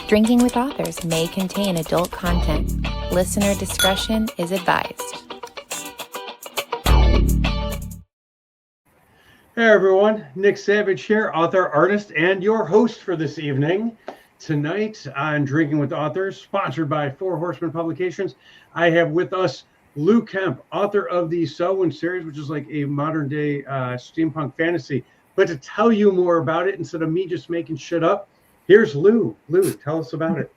Drinking with Authors may contain adult content. Listener discretion is advised. Hey everyone, Nick Savage here, author, artist, and your host for this evening. Tonight on Drinking with Authors, sponsored by Four Horsemen Publications, I have with us Lou Kemp, author of the Celwyn series, which is like a modern day steampunk fantasy. But to tell you more about it, instead of me just making shit up, here's Lou. Lou, tell us about it.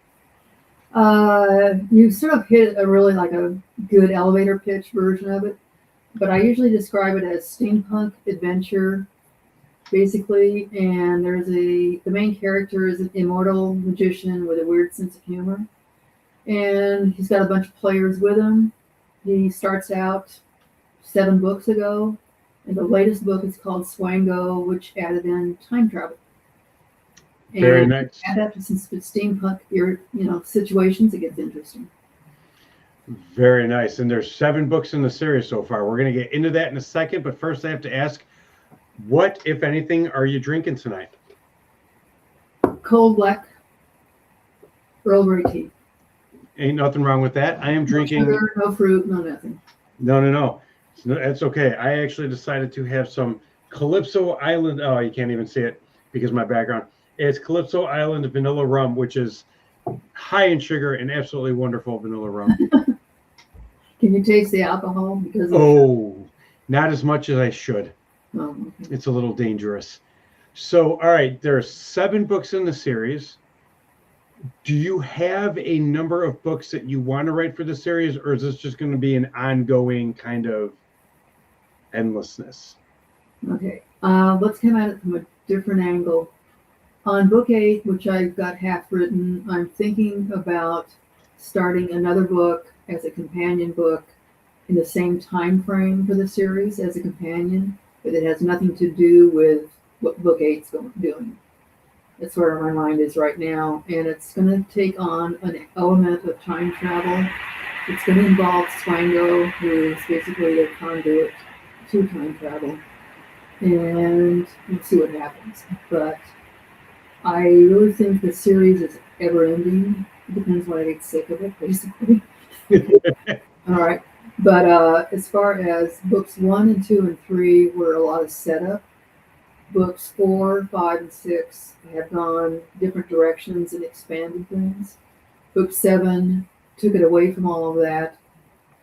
You sort of hit a really like a good elevator pitch version of it, but I usually describe it as steampunk adventure, basically. And the main character is an immortal magician with a weird sense of humor, and he's got a bunch of players with him. He starts out 7 books ago, and the latest book is called Swango, which added in time travel. And very nice. Add that to some steampunk, situations, it gets interesting. Very nice. And there's 7 books in the series so far. We're going to get into that in a second, but first I have to ask, what, if anything, are you drinking tonight? Cold black Earl Grey tea. Ain't nothing wrong with that. I am drinking. No sugar, no fruit, no nothing. No. That's okay. I actually decided to have some Calypso Island. Oh, you can't even see it because of my background. It's Calypso Island vanilla rum, which is high in sugar and absolutely wonderful vanilla rum. Can you taste the alcohol? Because not as much as I should. Oh, okay. It's a little dangerous. So, all right, there are 7 books in the series. Do you have a number of books that you want to write for the series, or is this just going to be an ongoing kind of endlessness? Okay, let's come at it from a different angle. On book 8, which I've got half written, I'm thinking about starting another book as a companion book in the same time frame for the series as a companion, but it has nothing to do with what book 8's doing. That's where my mind is right now, and it's going to take on an element of time travel. It's going to involve Swango, who is basically a conduit to time travel, and we'll see what happens. But I really think the series is ever-ending. It depends when I get sick of it, basically. All right. But as far as books 1 and 2 and 3 were a lot of setup. Books 4, 5, and 6 have gone different directions and expanded things. Book 7 took it away from all of that.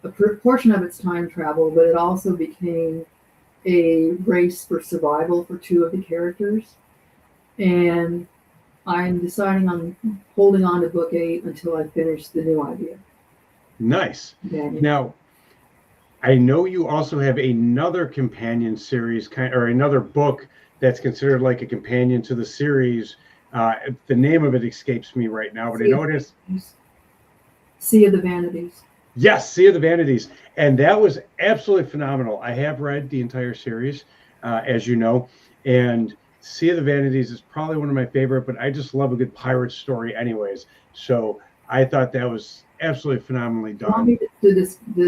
A portion of it's time travel, but it also became a race for survival for 2 of the characters. And I'm deciding on holding on to book 8 until I finish the new idea. Nice. Yeah. Now, I know you also have another companion series, or another book that's considered like a companion to the series. The name of it escapes me right now, but I know it is Sea of the Vanities. Yes, Sea of the Vanities. And that was absolutely phenomenal. I have read the entire series, as you know, and Sea of the Vanities is probably one of my favorite, but I just love a good pirate story anyways. So I thought that was absolutely phenomenally done. Want me to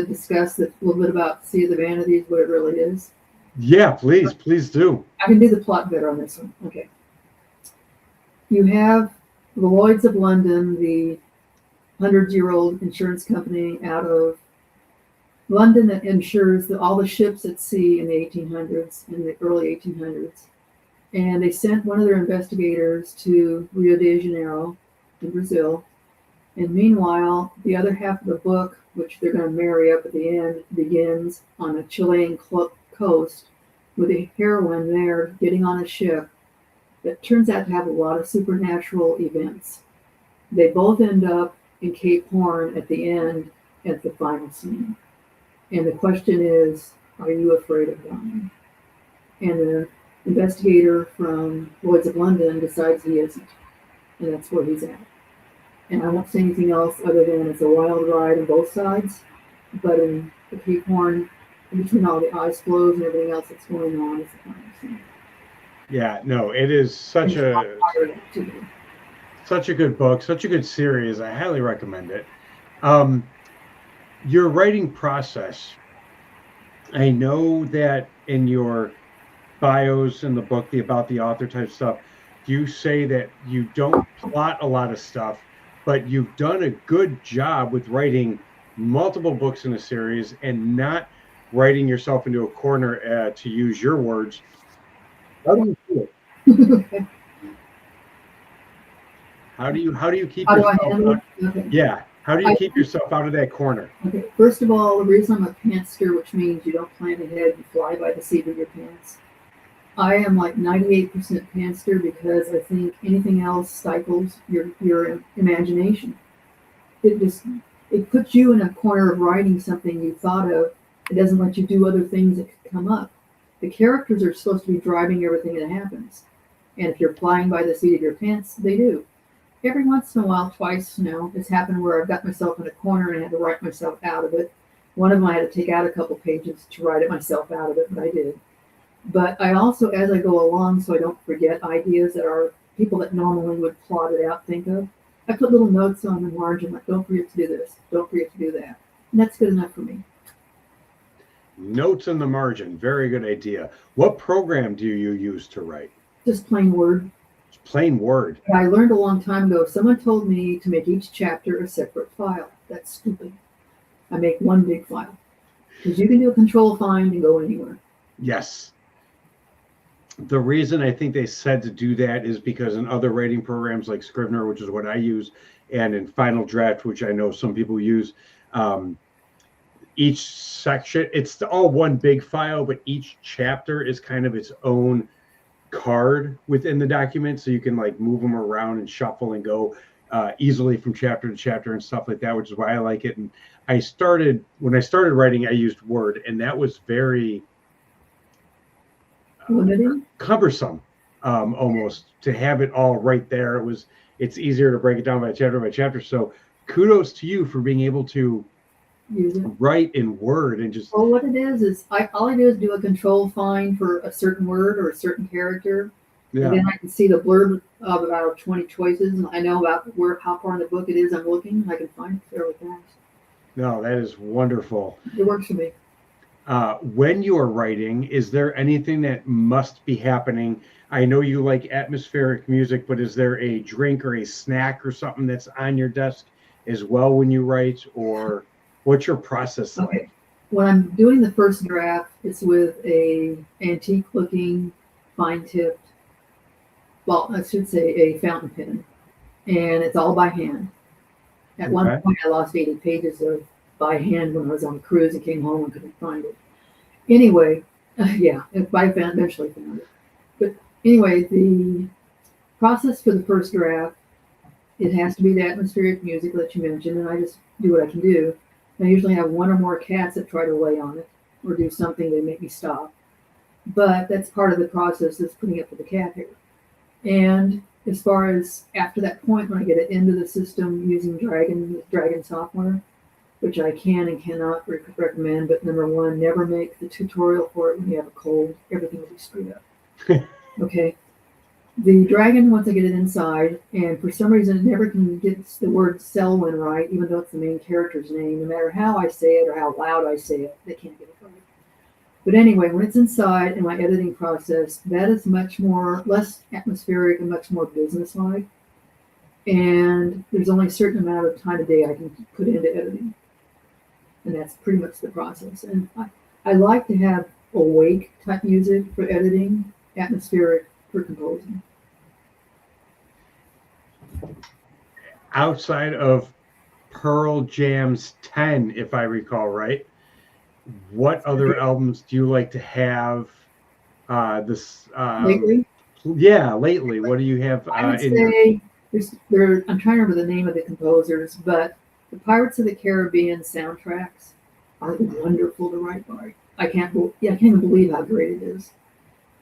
discuss a little bit about Sea of the Vanities, what it really is? Yeah, please do. I can do the plot better on this one. Okay. You have the Lloyd's of London, the 100-year-old insurance company out of London that insures all the ships at sea in the 1800s, in the early 1800s. And they sent one of their investigators to Rio de Janeiro in Brazil. And meanwhile, the other half of the book, which they're going to marry up at the end, begins on a Chilean coast with a heroine there getting on a ship that turns out to have a lot of supernatural events. They both end up in Cape Horn at the end at the final scene. And the question is, are you afraid of dying? And the investigator from Lloyd's of London decides he isn't. And that's where he's at. And I won't say anything else other than it's a wild ride on both sides. But in the Cape Horn, in between all the ice flows and everything else that's going on, it's the final scene. Yeah, no, it is such a good book, such a good series. I highly recommend it. Your writing process, I know that in your bios in the book, the about the author type stuff, you say that you don't plot a lot of stuff, but you've done a good job with writing multiple books in a series and not writing yourself into a corner, to use your words. How do you do it? How do you keep How do I yourself handle out? it? Okay. Yeah. How do you keep yourself out of that corner? Okay. First of all, the reason I'm a pantster, which means you don't plan ahead, you fly by the seat of your pants. I am like 98% pantster because I think anything else stifles your imagination. It puts you in a corner of writing something you thought of. It doesn't let you do other things that could come up. The characters are supposed to be driving everything that happens. And if you're flying by the seat of your pants, they do. Every once in a while, twice now, it's happened where I've got myself in a corner and I had to write myself out of it. One of them I had to take out a couple pages to write it myself out of it, but I did. But I also, as I go along, so I don't forget ideas that are people that normally would plot it out think of, I put little notes on the margin, like, don't forget to do this, don't forget to do that. And that's good enough for me. Notes in the margin. Very good idea. What program do you use to write? Just plain Word. Plain Word. I learned a long time ago, someone told me to make each chapter a separate file. That's stupid. I make one big file. Because you can do a control find and go anywhere. Yes. The reason I think they said to do that is because in other writing programs like Scrivener, which is what I use, and in Final Draft, which I know some people use, each section, it's all one big file, but each chapter is kind of its own card within the document, so you can like move them around and shuffle and go easily from chapter to chapter and stuff like that, which is why I like it. And when I started writing, I used Word, and that was very Limiting? cumbersome, almost, to have it all right there. It's easier to break it down by chapter. So kudos to you for being able to Use it. write in Word and just. Well, what it is all I do is do a control find for a certain word or a certain character. Yeah. And then I can see the blurb of about 20 choices, and I know about how far in the book it is I'm looking, and I can find it fairly fast. No, that is wonderful. It works for me. When you are writing, is there anything that must be happening? I know you like atmospheric music, but is there a drink or a snack or something that's on your desk as well when you write, or what's your process like? Okay. When I'm doing the first draft, it's with a antique looking, fine tipped, well, I should say a fountain pen, and it's all by hand. At one point, I lost 80 pages of by hand when I was on a cruise and came home and couldn't find it. Anyway, I eventually found it. But anyway, the process for the first draft, it has to be the atmospheric music that you mentioned, and I just do what I can do. I usually have one or more cats that try to lay on it or do something to make me stop. But that's part of the process, is putting up with the cat hair. And as far as after that point, when I get it into the system using Dragon software, which I can and cannot recommend, but number one, never make the tutorial for it when you have a cold. Everything will be screwed up. Okay. The Dragon, once I get it inside, and for some reason it never can get the word Celwyn right, even though it's the main character's name, no matter how I say it or how loud I say it, they can't get it right. But anyway, when it's inside in my editing process, that is less atmospheric and much more businesslike. And there's only a certain amount of time a day I can put into editing. And that's pretty much the process. And I like to have awake type music for editing, atmospheric for composing. Outside of Pearl Jam's 10, if I recall right, what other albums do you like to have Lately? Yeah, lately. What do you have I would say I'm trying to remember the name of the composers, but the Pirates of the Caribbean soundtracks are wonderful to write by. I can't even believe how great it is.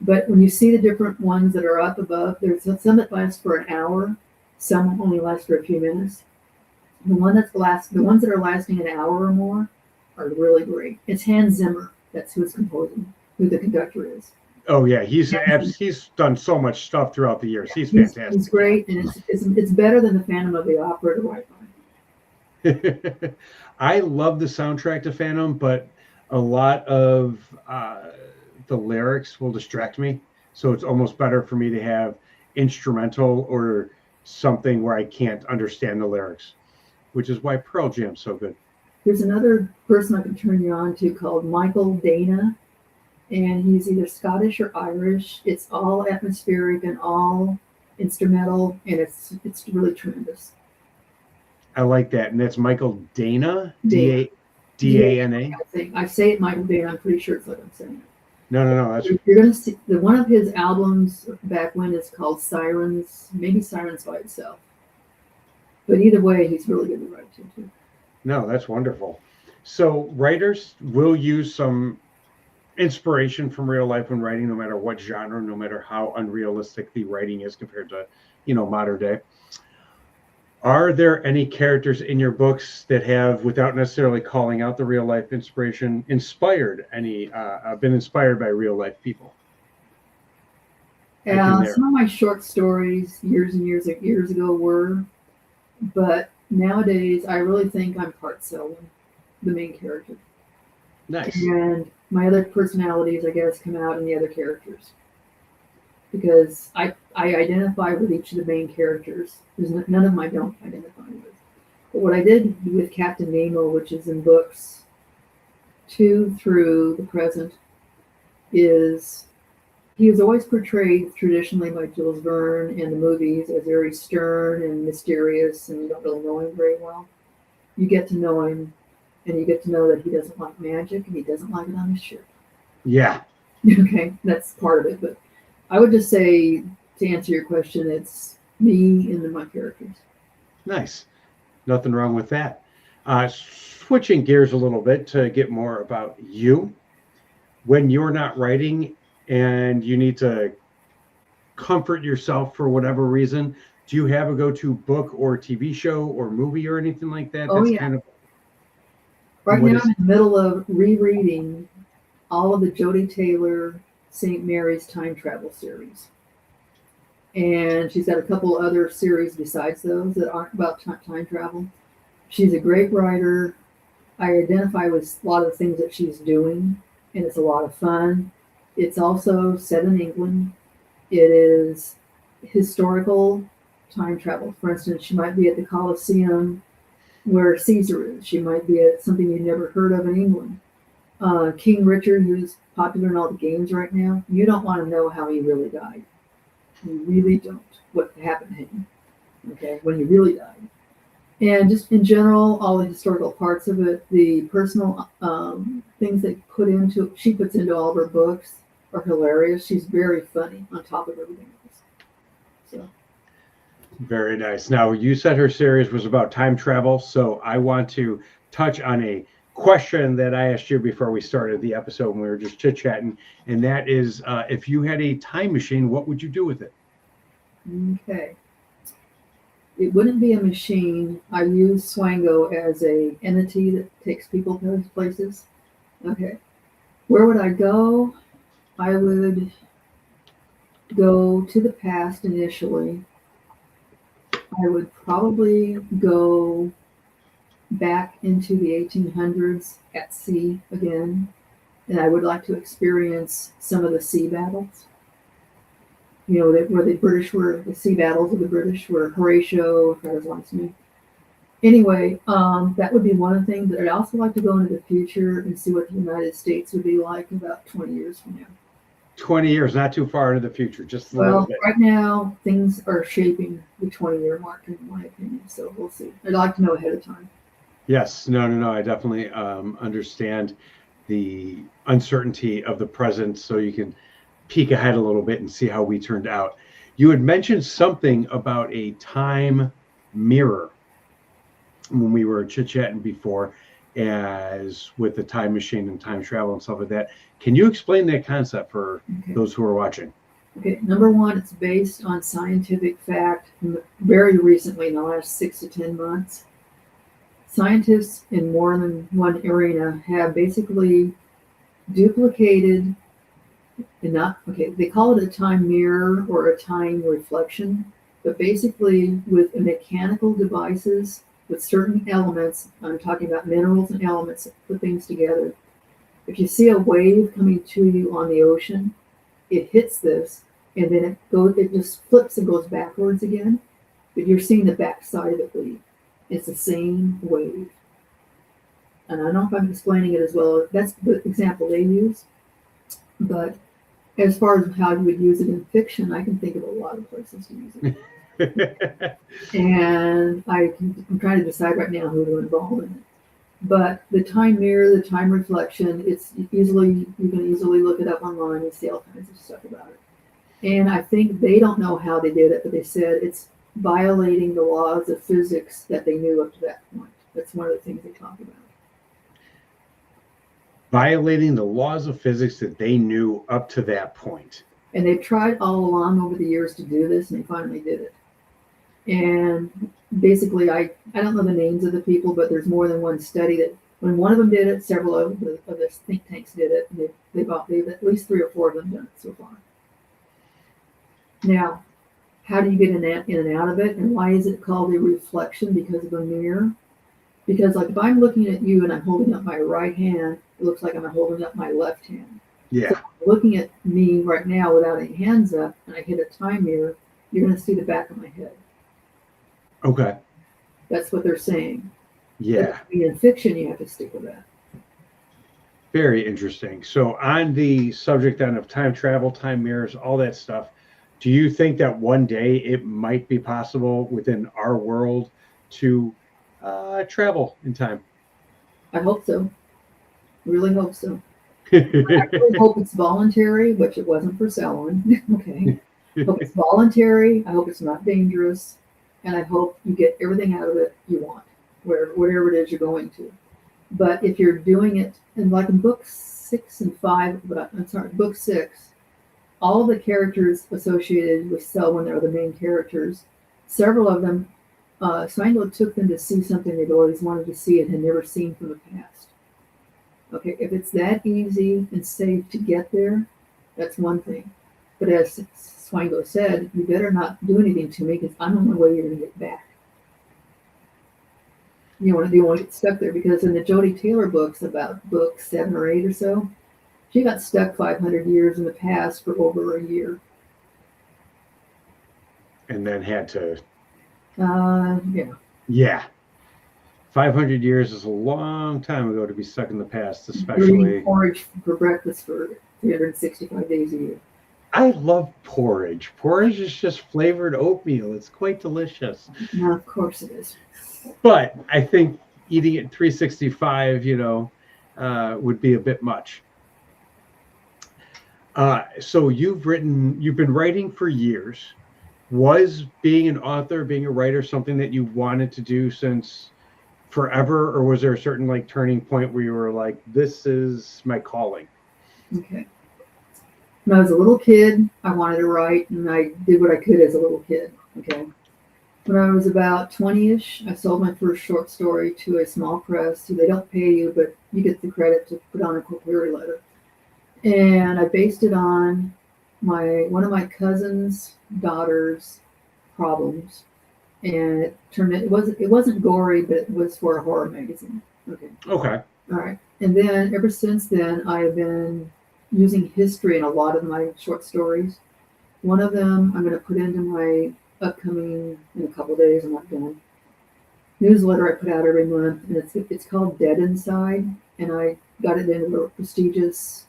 But when you see the different ones that are up above, there's some that last for an hour, some only last for a few minutes. The ones that are lasting an hour or more are really great. It's Hans Zimmer. That's who's composing, who the conductor is. Oh yeah, he's done so much stuff throughout the years. He's fantastic. He's great, and it's better than the Phantom of the Opera to write by. I love the soundtrack to Phantom, but a lot of the lyrics will distract me. So it's almost better for me to have instrumental or something where I can't understand the lyrics, which is why Pearl Jam's so good. There's another person I can turn you on to called Michael Dana, and he's either Scottish or Irish. It's all atmospheric and all instrumental, and it's really tremendous. I like that. And that's Michael Dana, Dana. D-A-N-A? I say it Michael Dana. I'm pretty sure it's what I'm saying. No. That's You're going to see one of his albums back when is called Sirens, maybe Sirens by itself. But either way, he's really good to write to too. No, that's wonderful. So writers will use some inspiration from real life when writing, no matter what genre, no matter how unrealistic the writing is compared to, modern day. Are there any characters in your books that have, without necessarily calling out the real life inspiration, been inspired by real life people? Some of my short stories years and years ago were, but nowadays I really think I'm part Celwyn, the main character. Nice. And my other personalities, I guess, come out in the other characters. Because I identify with each of the main characters. There's none of them I don't identify with. But what I did with Captain Nemo, which is in books 2 through the present, is he was always portrayed traditionally by Jules Verne in the movies as very stern and mysterious, and you don't really know him very well. You get to know him, and you get to know that he doesn't like magic, and he doesn't like it on his ship. Yeah. Okay, that's part of it, but I would just say, to answer your question, it's me and my characters. Nice. Nothing wrong with that. Switching gears a little bit to get more about you. When you're not writing and you need to comfort yourself for whatever reason, do you have a go-to book or TV show or movie or anything like that? Oh, yeah. Right now I'm in the middle of rereading all of the Jodie Taylor St. Mary's time travel series. And she's got a couple other series besides those that aren't about time travel. She's a great writer. I identify with a lot of the things that she's doing, and it's a lot of fun. It's also set in England. It is historical time travel. For instance, she might be at the Colosseum where Caesar is. She might be at something you've never heard of in England. King Richard, who's popular in all the games right now, you don't want to know how he really died. You really don't. What happened to him, okay, when he really died. And just in general, all the historical parts of it, the personal things that she puts into all of her books are hilarious. She's very funny on top of everything else. So. Very nice. Now, you said her series was about time travel, so I want to touch on a question that I asked you before we started the episode when we were just chit-chatting, and that is, if you had a time machine, what would you do with it? Okay. It wouldn't be a machine. I use Swango as a entity that takes people to those places. Okay. Where would I go? I would go to the past initially. I would probably go back into the 1800s at sea again, and I would like to experience some of the sea battles. Where the sea battles of the British were Horatio, if that was last name. Anyway, that would be one thing. But I'd also like to go into the future and see what the United States would be like about 20 years from now. 20 years, not too far into the future, just a little bit. Right now, things are shaping the 20-year mark, in my opinion, so we'll see. I'd like to know ahead of time. Yes, no, I definitely understand the uncertainty of the present, so you can peek ahead a little bit and see how we turned out. You had mentioned something about a time mirror when we were chit-chatting before, as with the time machine and time travel and stuff like that. Can you explain that concept for those who are watching? Okay, number one, it's based on scientific fact very recently, in the last 6 to 10 months. Scientists in more than one arena have basically duplicated, they call it a time mirror or a time reflection, but basically with mechanical devices with certain elements, I'm talking about minerals and elements that put things together. If you see a wave coming to you on the ocean, it hits this, and then it just flips and goes backwards again, but you're seeing the back side of it leave. It's the same wave. And I don't know if I'm explaining it as well. That's the example they use. But as far as how you would use it in fiction, I can think of a lot of places to use it. And I'm trying to decide right now who to involve in it. But the time mirror, the time reflection, you can easily look it up online and see all kinds of stuff about it. And I think they don't know how they did it, but they said it's violating the laws of physics that they knew up to that point. That's one of the things they talk about. Violating the laws of physics that they knew up to that point. And they've tried all along over the years to do this, and they finally did it. And basically, I don't know the names of the people, but there's more than one study that when one of them did it, several of the think tanks did it. And they've at least 3 or 4 of them done it so far. Now, how do you get in and out of it? And why is it called a reflection? Because of a mirror? Because like if I'm looking at you and I'm holding up my right hand, it looks like I'm holding up my left hand. Yeah. So looking at me right now without any hands up, and I hit a time mirror, you're going to see the back of my head. Okay. That's what they're saying. Yeah. But in fiction, you have to stick with that. Very interesting. So on the subject then of time travel, time mirrors, all that stuff, do you think that one day it might be possible within our world to travel in time? I hope so. Really hope so. I really hope it's voluntary, which it wasn't for Celwyn. Okay. I hope it's voluntary. I hope it's not dangerous. And I hope you get everything out of it you want, whatever it is you're going to. But if you're doing it, and like in book 6 and 5, book 6, all the characters associated with Celwyn are the main characters. Several of them, Swangler took them to see something they'd always wanted to see and had never seen from the past. Okay, if it's that easy and safe to get there, that's one thing. But as Swangler said, you better not do anything to me because I don't know whether you're going to get back. You don't want to get stuck there, because in the Jodie Taylor books, about book 7 or 8 or so, she got stuck 500 years in the past for over a year. And then had to... Yeah. Yeah. 500 years is a long time ago to be stuck in the past, especially... Eating porridge for breakfast for 365 days a year. I love porridge. Porridge is just flavored oatmeal. It's quite delicious. No, of course it is. But I think eating it 365, would be a bit much. So you've been writing for years. Was being an author, being a writer, something that you wanted to do since forever, or was there a certain turning point where you were like, this is my calling? Okay. When I was a little kid, I wanted to write, and I did what I could as a little kid. Okay. When I was about 20-ish, I sold my first short story to a small press. So they don't pay you, but you get the credit to put on a query letter. And I based it on one of my cousin's daughter's problems. And it wasn't gory, but it was for a horror magazine. Okay. Okay. All right. And then ever since then, I've been using history in a lot of my short stories. One of them I'm going to put into my upcoming, in a couple of days, I'm not done, newsletter I put out every month, and it's called Dead Inside, and I got it into a prestigious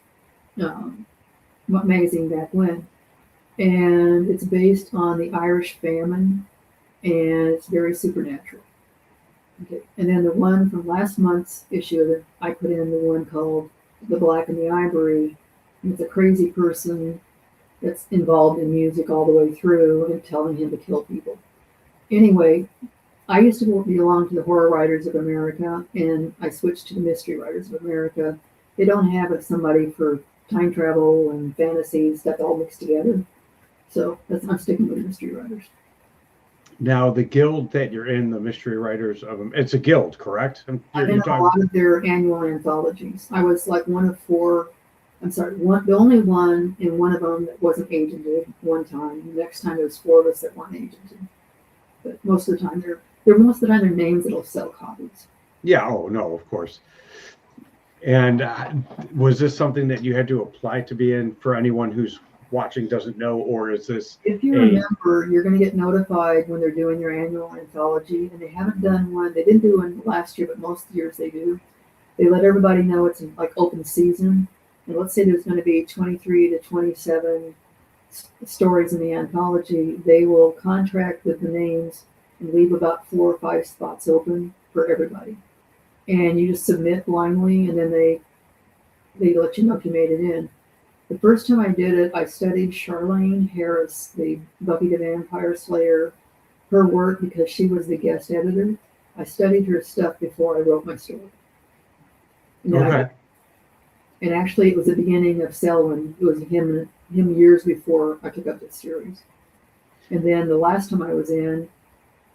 magazine back when, and it's based on the Irish famine, and it's very supernatural. Okay, and then the one from last month's issue that I put in, the one called The Black and the Ivory, and it's a crazy person that's involved in music all the way through and telling him to kill people. Anyway, I used to belong to the Horror Writers of America, and I switched to the Mystery Writers of America. They don't have somebody for time travel and fantasy and stuff all mixed together. So I'm sticking with Mystery Writers. Now, the guild that you're in, the Mystery Writers of it's a guild, correct? I'm in a lot of their annual anthologies. I was like one of 4. The only one in one of them that wasn't agented one time. The next time there was 4 of us that weren't agented. But most of the time they're names that'll sell copies. Yeah. Oh no, of course. And was this something that you had to apply to be in for anyone who's watching doesn't know, or is this If you remember, you're going to get notified when they're doing their annual anthology, and they haven't done one. They didn't do one last year, but most years they do. They let everybody know it's like open season. And let's say there's going to be 23 to 27 stories in the anthology. They will contract with the names and leave about 4 or 5 spots open for everybody. And you just submit blindly, and then they let you know if you made it in. The first time I did it, I studied Charlene Harris, the Buffy the Vampire Slayer, her work, because she was the guest editor. I studied her stuff before I wrote my story. And and actually, it was the beginning of Celwyn. It was him years before I took up this series. And then the last time I was in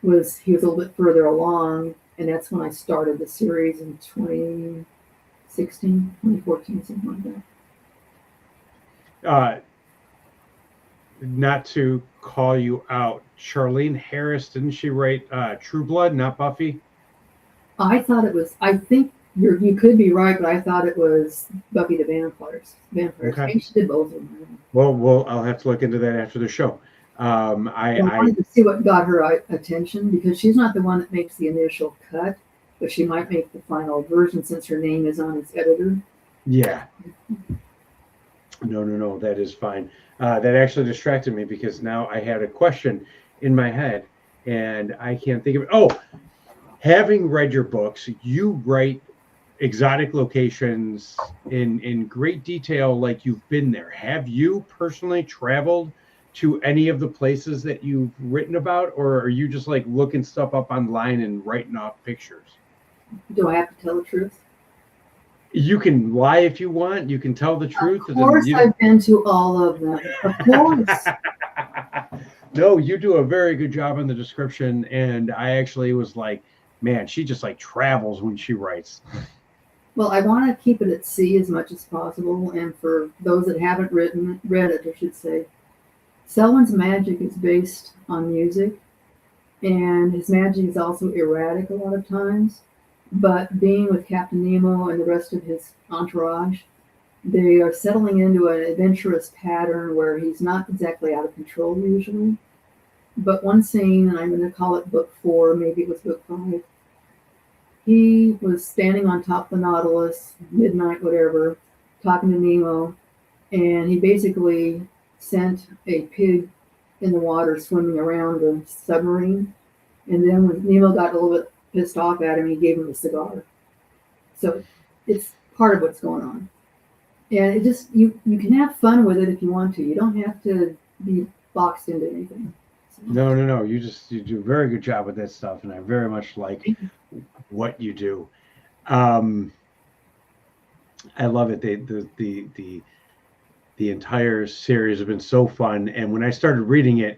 he was a little bit further along, and that's when I started the series in 2016, 2014, something like that. Not to call you out, Charlene Harris, didn't she write True Blood, not Buffy? I thought it was, I think you could be right, but I thought it was Buffy the Vampire. Okay. I think she did both of them. Well, I'll have to look into that after the show. I wanted to see what got her attention, because she's not the one that makes the initial cut, but she might make the final version since her name is on its editor. Yeah. No, that is fine. That actually distracted me, because now I had a question in my head and I can't think of it. Oh, having read your books, you write exotic locations in great detail, like you've been there. Have you personally traveled to any of the places that you've written about, or are you just like looking stuff up online and writing off pictures? Do I have to tell the truth? You can lie if you want. You can tell the truth. Of course, I've been to all of them. Of course. No, you do a very good job in the description, and I actually was like, man, she just like travels when she writes. Well, I want to keep it at sea as much as possible, and for those that haven't read it, I should say, Celwyn's magic is based on music, and his magic is also erratic a lot of times. But being with Captain Nemo and the rest of his entourage, they are settling into an adventurous pattern where he's not exactly out of control usually. But one scene, and I'm going to call it book 4, maybe it was book 5, he was standing on top of the Nautilus, midnight, whatever, talking to Nemo, and he basically sent a pig in the water swimming around the submarine. And then when Nemo got a little bit pissed off at him, he gave him a cigar. So it's part of what's going on. And it just, you can have fun with it if you want to. You don't have to be boxed into anything. So. No. You do a very good job with that stuff, and I very much like what you do. I love it. The entire series has been so fun, and when I started reading it,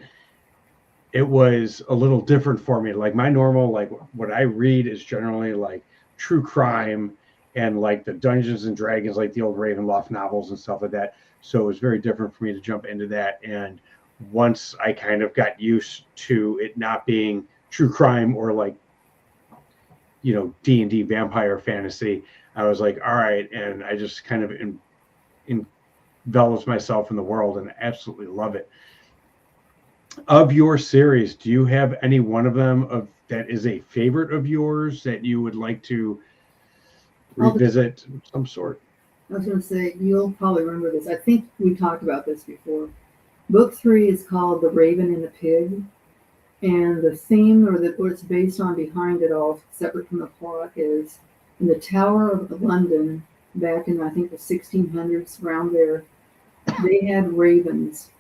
it was a little different for me. Like my normal, like what I read is generally like true crime and like the Dungeons and Dragons, like the old Ravenloft novels and stuff like that. So it was very different for me to jump into that. And once I kind of got used to it not being true crime or like, D&D vampire fantasy, I was like, all right. And I just kind of envelops myself in the world and absolutely love it. Of your series, do you have any one of them that is a favorite of yours that you would like to revisit of some sort? I was going to say, you'll probably remember this. I think we talked about this before. Book 3 is called The Raven and the Pig. And the theme, or what it's based on behind it all, separate from the plot, is in the Tower of London, back in, I think, the 1600s, around there, they had ravens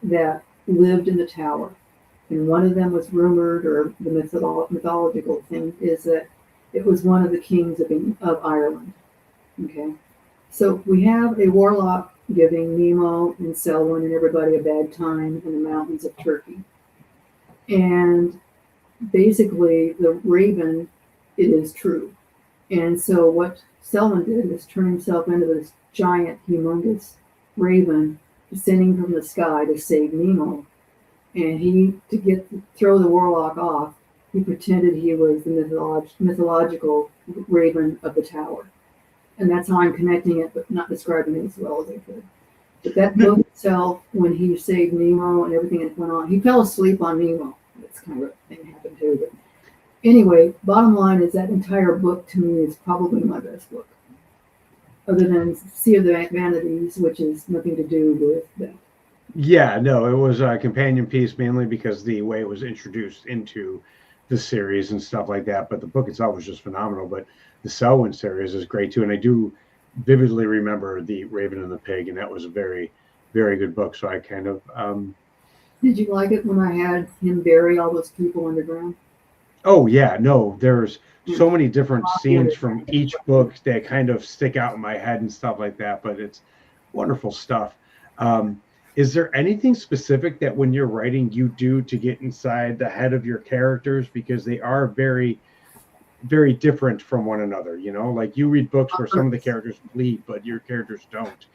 that lived in the tower. And one of them was rumored, or the mythological thing is that it was one of the kings of Ireland. Okay. So we have a warlock giving Nemo and Celwyn and everybody a bad time in the mountains of Turkey. And basically the raven, it is true. And so what Celwyn did is turn himself into this giant, humongous raven descending from the sky to save Nemo. And to throw the warlock off, he pretended he was the mythological raven of the tower. And that's how I'm connecting it, but not describing it as well as I could. But that book itself, when he saved Nemo and everything that went on, he fell asleep on Nemo. That's kind of a thing that happened too. But anyway, bottom line is that entire book to me is probably my best book, other than Sea of the Vanities, which is nothing to do with that. Yeah, no, it was a companion piece mainly because the way it was introduced into the series and stuff like that. But the book itself was just phenomenal. But the Celwyn series is great too. And I do vividly remember The Raven and the Pig, and that was a very, very good book. So I kind of Did you like it when I had him bury all those people underground? oh yeah, no, there's so many different scenes from each book that kind of stick out in my head and stuff like that, but it's wonderful stuff. Is there anything specific that when you're writing you do to get inside the head of your characters, because they are very, very different from one another? You know, like you read books where some of the characters bleed, but your characters don't.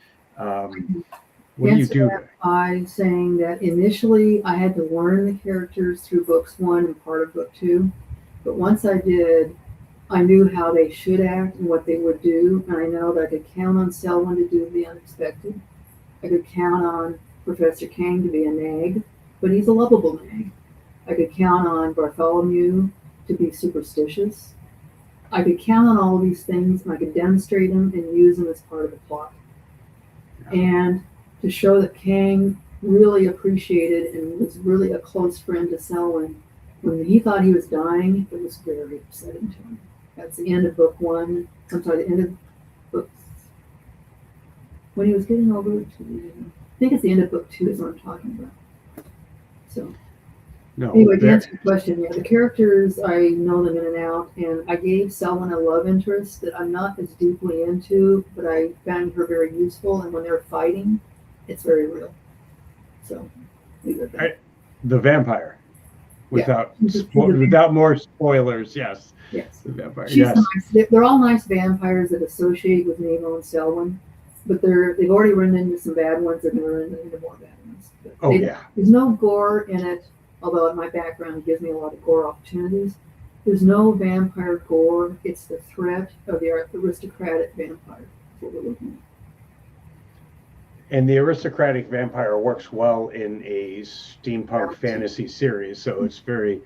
What do you do? By saying that initially I had to learn the characters through books 1 and part of book 2, but once I did, I knew how they should act and what they would do, and I know that I could count on Selwyn to do the unexpected. I could count on Professor Kang to be a nag, but he's a lovable nag. I could count on Bartholomew to be superstitious. I could count on all of these things, and I could demonstrate them and use them as part of the plot. And to show that Kang really appreciated and was really a close friend to Selwyn, when he thought he was dying, it was very upsetting to him. That's the end of book 1. I'm sorry, the end of book. When he was getting over to, I think it's the end of book 2 is what I'm talking about. So, No, anyway, to answer your question, yeah, the characters, I know them in and out, and I gave Selwyn a love interest that I'm not as deeply into, but I found her very useful, and when they're fighting, it's very real. So, leave it there. The vampire, without more spoilers, yes. Yes. The vampire, She's yes. nice. They're all nice vampires that associate with Nemo and Selwyn, but they've already run into some bad ones. They're going to run into more bad ones. There's no gore in it, although my background gives me a lot of gore opportunities. There's no vampire gore. It's the threat of the aristocratic vampire. That's what we're looking at. And the aristocratic vampire works well in a steampunk fantasy series, so it's very,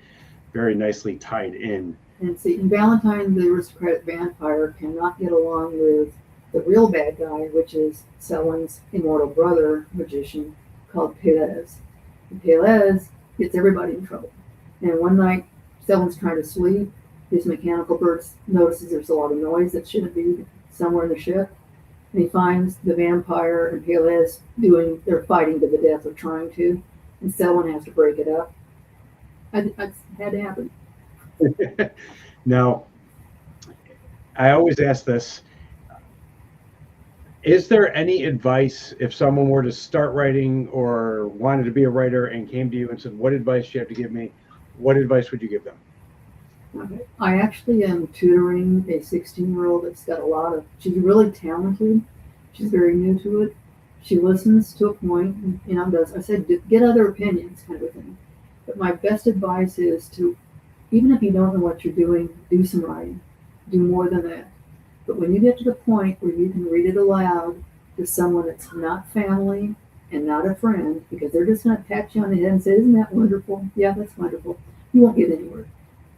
very nicely tied in. And see, in Valentine, the aristocratic vampire cannot get along with the real bad guy, which is Selwyn's immortal brother, magician, called Pelez. And Pelez gets everybody in trouble. And one night, Selwyn's trying to sleep. His mechanical bird notices there's a lot of noise that shouldn't be somewhere in the ship. And he finds the vampire and Pelez they're fighting to the death or trying to. And Selwyn has to break it up. That had to happen. Now, I always ask this. Is there any advice if someone were to start writing or wanted to be a writer and came to you and said, what advice do you have to give me? What advice would you give them? Okay. I actually am tutoring a 16-year-old that's got she's really talented. She's very new to it. She listens to a point, and, I said, get other opinions kind of a thing. But my best advice is to, even if you don't know what you're doing, do some writing. Do more than that. But when you get to the point where you can read it aloud to someone that's not family and not a friend, because they're just going to pat you on the head and say, isn't that wonderful? Yeah, that's wonderful. You won't get anywhere.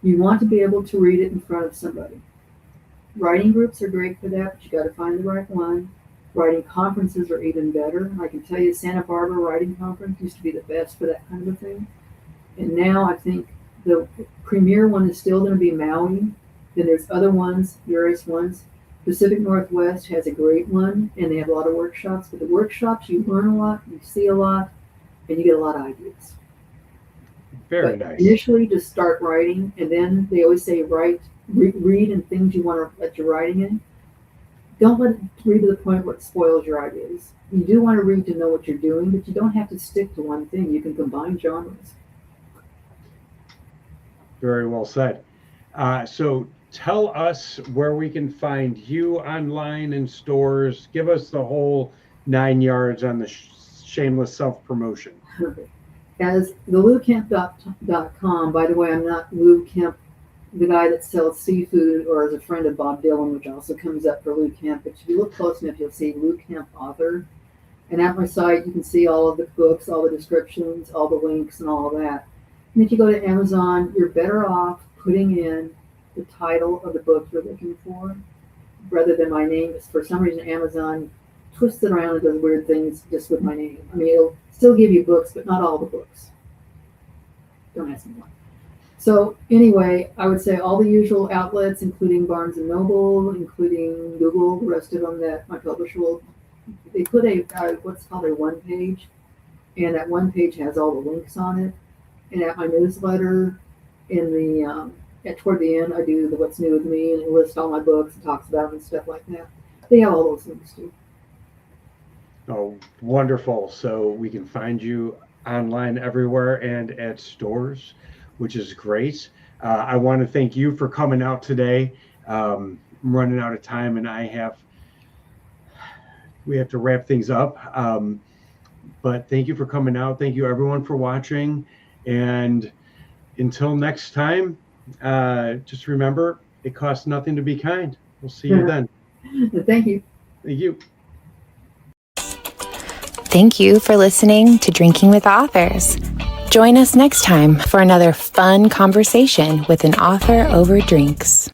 You want to be able to read it in front of somebody. Writing groups are great for that, but you got to find the right one. Writing conferences are even better. I can tell you Santa Barbara Writing Conference used to be the best for that kind of a thing. And now I think the premier one is still going to be Maui. Then there's other ones, various ones. Pacific Northwest has a great one, and they have a lot of workshops. But the workshops, you learn a lot, you see a lot, and you get a lot of ideas. Very nice. Initially, just start writing, and then they always say read in things you want to let your writing in. Don't let it read to the point where it spoils your ideas. You do want to read to know what you're doing, but you don't have to stick to one thing. You can combine genres. Very well said. So tell us where we can find you online in stores. Give us the whole 9 yards on the shameless self-promotion. As the LouKemp.com, by the way, I'm not Lou Kemp, the guy that sells seafood, or as a friend of Bob Dylan, which also comes up for Lou Kemp. But if you look close enough, you'll see Lou Kemp author. And at my site, you can see all of the books, all the descriptions, all the links, and all of that. And if you go to Amazon, you're better off putting in the title of the book you're looking for rather than my name. For some reason, Amazon twists it around and does weird things just with my name. I mean, it'll still give you books, but not all the books. Don't ask me why. So anyway, I would say all the usual outlets, including Barnes & Noble, including Google, the rest of them that my publisher will, they put a what's called a one page, and that one page has all the links on it. And at my newsletter, in the toward the end, I do the What's New with Me, and it lists all my books and talks about them and stuff like that. They have all those links too. Oh, wonderful. So we can find you online everywhere and at stores, which is great. I want to thank you for coming out today. I'm running out of time, and we have to wrap things up. But thank you for coming out. Thank you everyone for watching. And until next time, just remember, it costs nothing to be kind. We'll see you then. Thank you. Thank you. Thank you for listening to Drinking with Authors. Join us next time for another fun conversation with an author over drinks.